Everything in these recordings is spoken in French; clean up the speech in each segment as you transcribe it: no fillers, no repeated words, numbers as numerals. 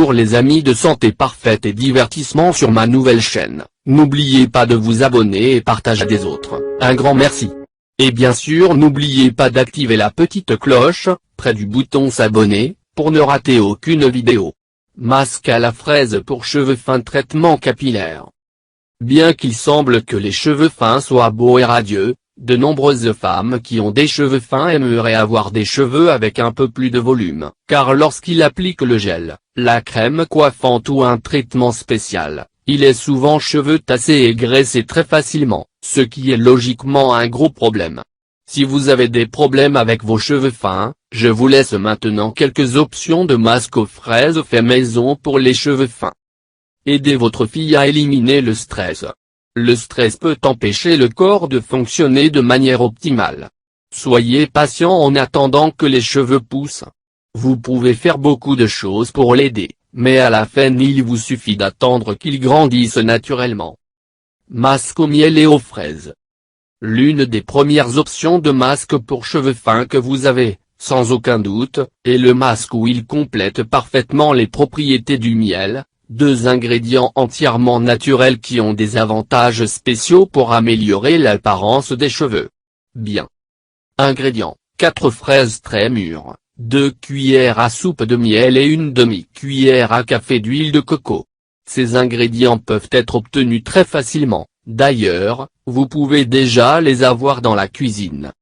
Bonjour les amis de santé parfaite et divertissement sur ma nouvelle chaîne, n'oubliez pas de vous abonner et partager des autres, un grand merci. Et bien sûr n'oubliez pas d'activer la petite cloche, près du bouton s'abonner, pour ne rater aucune vidéo. Masque à la fraise pour cheveux fins traitement capillaire. Bien qu'il semble que les cheveux fins soient beaux et radieux, de nombreuses femmes qui ont des cheveux fins aimeraient avoir des cheveux avec un peu plus de volume, car lorsqu'ils appliquent le gel, la crème coiffante ou un traitement spécial, il est souvent cheveux tassés et graissés très facilement, ce qui est logiquement un gros problème. Si vous avez des problèmes avec vos cheveux fins, je vous laisse maintenant quelques options de masques aux fraises fait maison pour les cheveux fins. Aidez votre fille à éliminer le stress. Le stress peut empêcher le corps de fonctionner de manière optimale. Soyez patient en attendant que les cheveux poussent. Vous pouvez faire beaucoup de choses pour l'aider, mais à la fin il vous suffit d'attendre qu'il grandisse naturellement. Masque au miel et aux fraises. L'une des premières options de masque pour cheveux fins que vous avez, sans aucun doute, est le masque où il complète parfaitement les propriétés du miel. Deux ingrédients entièrement naturels qui ont des avantages spéciaux pour améliorer l'apparence des cheveux. Bien. Ingrédients, 4 fraises très mûres, 2 cuillères à soupe de miel et une demi-cuillère à café d'huile de coco. Ces ingrédients peuvent être obtenus très facilement, d'ailleurs, vous pouvez déjà les avoir dans la cuisine.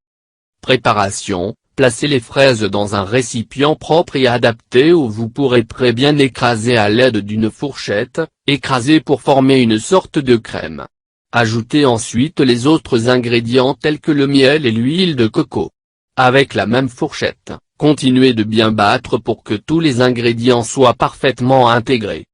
Préparation. Placez les fraises dans un récipient propre et adapté où vous pourrez très bien écraser à l'aide d'une fourchette, écraser pour former une sorte de crème. Ajoutez ensuite les autres ingrédients tels que le miel et l'huile de coco. Avec la même fourchette, continuez de bien battre pour que tous les ingrédients soient parfaitement intégrés.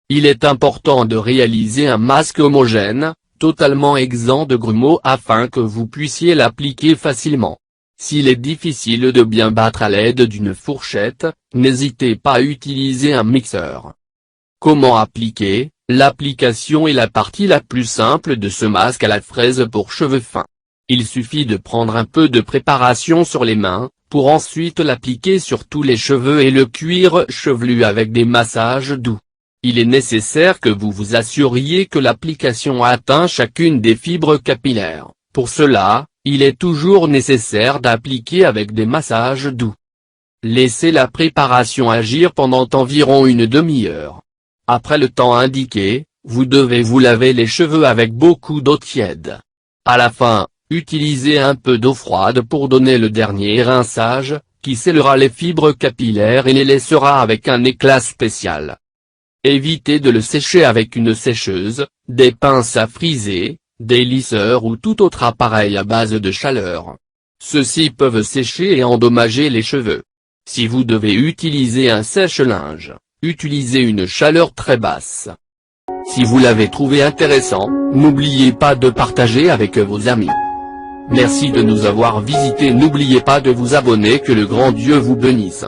Il est important de réaliser un masque homogène, totalement exempt de grumeaux afin que vous puissiez l'appliquer facilement. S'il est difficile de bien battre à l'aide d'une fourchette, n'hésitez pas à utiliser un mixeur. Comment appliquer? L'application est la partie la plus simple de ce masque à la fraise pour cheveux fins. Il suffit de prendre un peu de préparation sur les mains, pour ensuite l'appliquer sur tous les cheveux et le cuir chevelu avec des massages doux. Il est nécessaire que vous vous assuriez que l'application atteint chacune des fibres capillaires. Pour cela, il est toujours nécessaire d'appliquer avec des massages doux. Laissez la préparation agir pendant environ une demi-heure. Après le temps indiqué, vous devez vous laver les cheveux avec beaucoup d'eau tiède. À la fin, utilisez un peu d'eau froide pour donner le dernier rinçage, qui scellera les fibres capillaires et les laissera avec un éclat spécial. Évitez de le sécher avec une sécheuse, des pinces à friser, des lisseurs ou tout autre appareil à base de chaleur. Ceux-ci peuvent sécher et endommager les cheveux. Si vous devez utiliser un sèche-linge, utilisez une chaleur très basse. Si vous l'avez trouvé intéressant, n'oubliez pas de partager avec vos amis. Merci de nous avoir visités. N'oubliez pas de vous abonner. Que le grand Dieu vous bénisse.